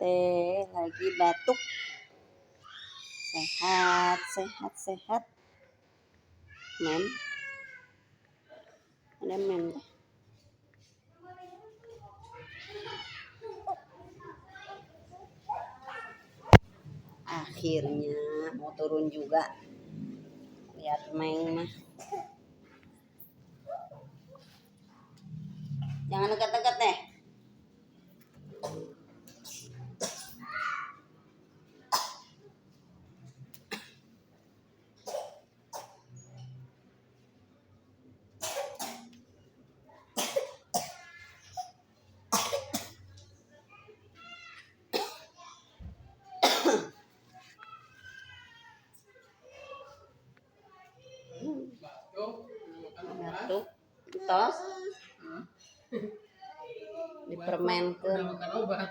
teh lagi batuk. Sehat, sehat, sehat. Men. Ada men. Akhirnya mau turun juga. Lihat main mah. Jangan dekat-dekat deh. Batuk, tos, dipermenkan. Udah makan obat,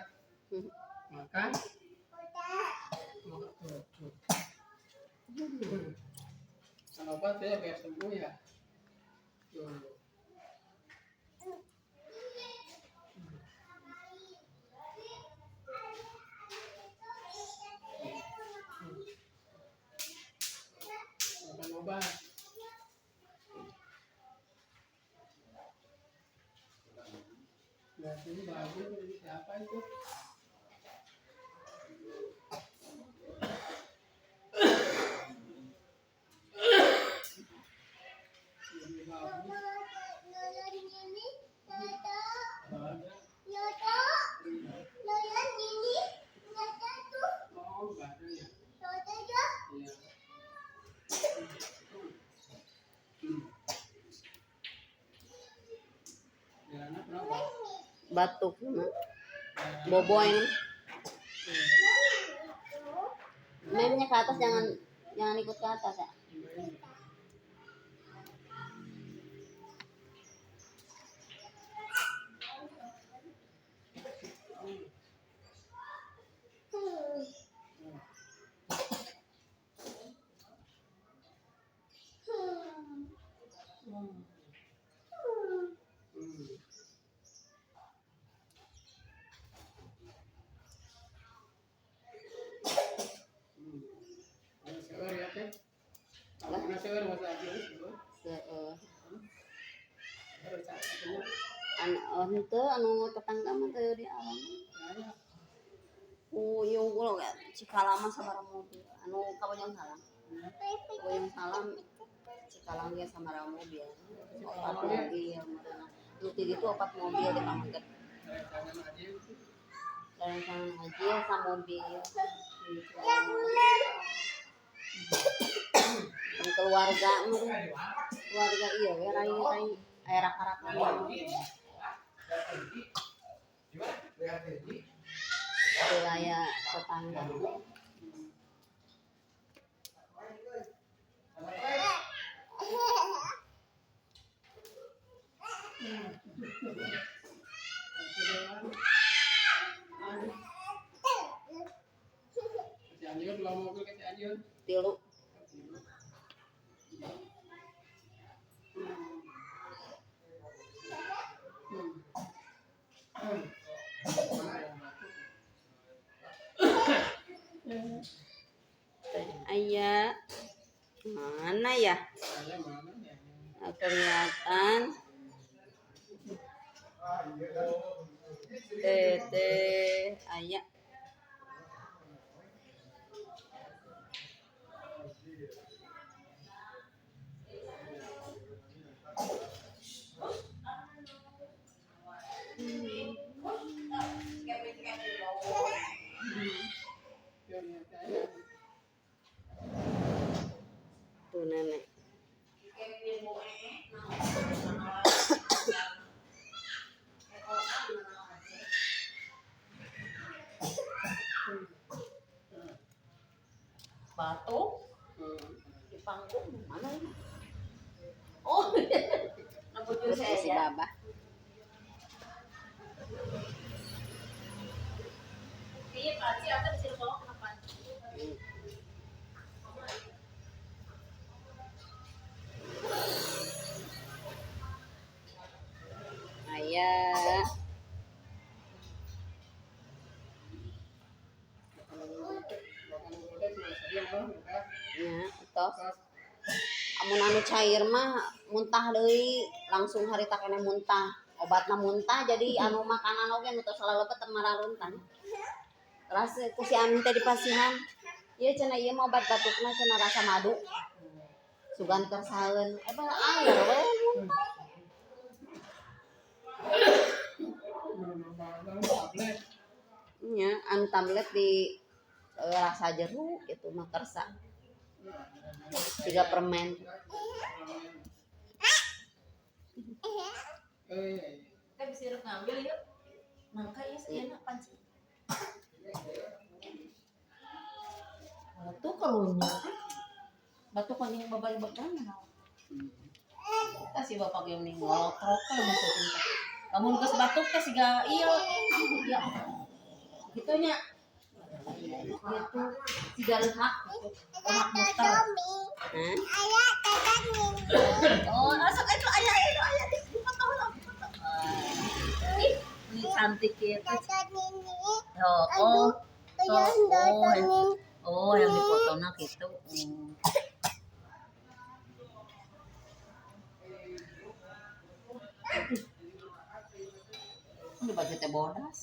makan, makan obat ya biar sembuh ya. Makan obat. Nah, ini bagus, ini siapa itu? Ini bagus. Oh, badan ya. Iya. Jalannya kenapa? Batuk, boboin. Mainnya ke atas, jangan ikut ke atas ya. Anu tetangga mah teu di alam. Yung ulo ya Cikalaman sabaraha mobil. Anu kabojong salam. Kabojong salam Cikalang ge sabaraha mobil. Opat mobil. Nu ti ditu opat mobil di pangget. Rancangan haji sa mobil. Keluarga iya we rai aya rak-rakan wilayah tetangga. Tilu. Ayah mana ya? Nah, kelihatan teh ayah tuh nenek. Batuk di panggung mana ini? Oh, terus si Baba. Iya, pasti ada di sini kalau kenapa? Ayah Ya, tos. Amun anu cair mah muntah deui, langsung harita kene muntah. Obatna muntah jadi anu makanan oge nu tos lalebet teu mararuntan. Terus ku si Amin teh dipasihan. Ieu cenah ieu mah obat batukna cenah rasa madu. Sugan kersaeun. Eta anger we. Nya, anu tablet di rasa jeruk itu mah kersa. 3 permen. Kita bisa ngambil yuk. Nangka ya enak panci. Batu karunya. Batu kan yang babay bagana. Kasih bapak yang ning ngolotrok kalau mau cinta. Kamu geus batuk teh siga ieu. Ya. Gitu nya. Gitu siga lehak gitu. Lehak muter. Oh, asal itu ayah dipotong. Ini cantik ya. Oh, yang dipotongnya gitu. Ini baju teh bodas.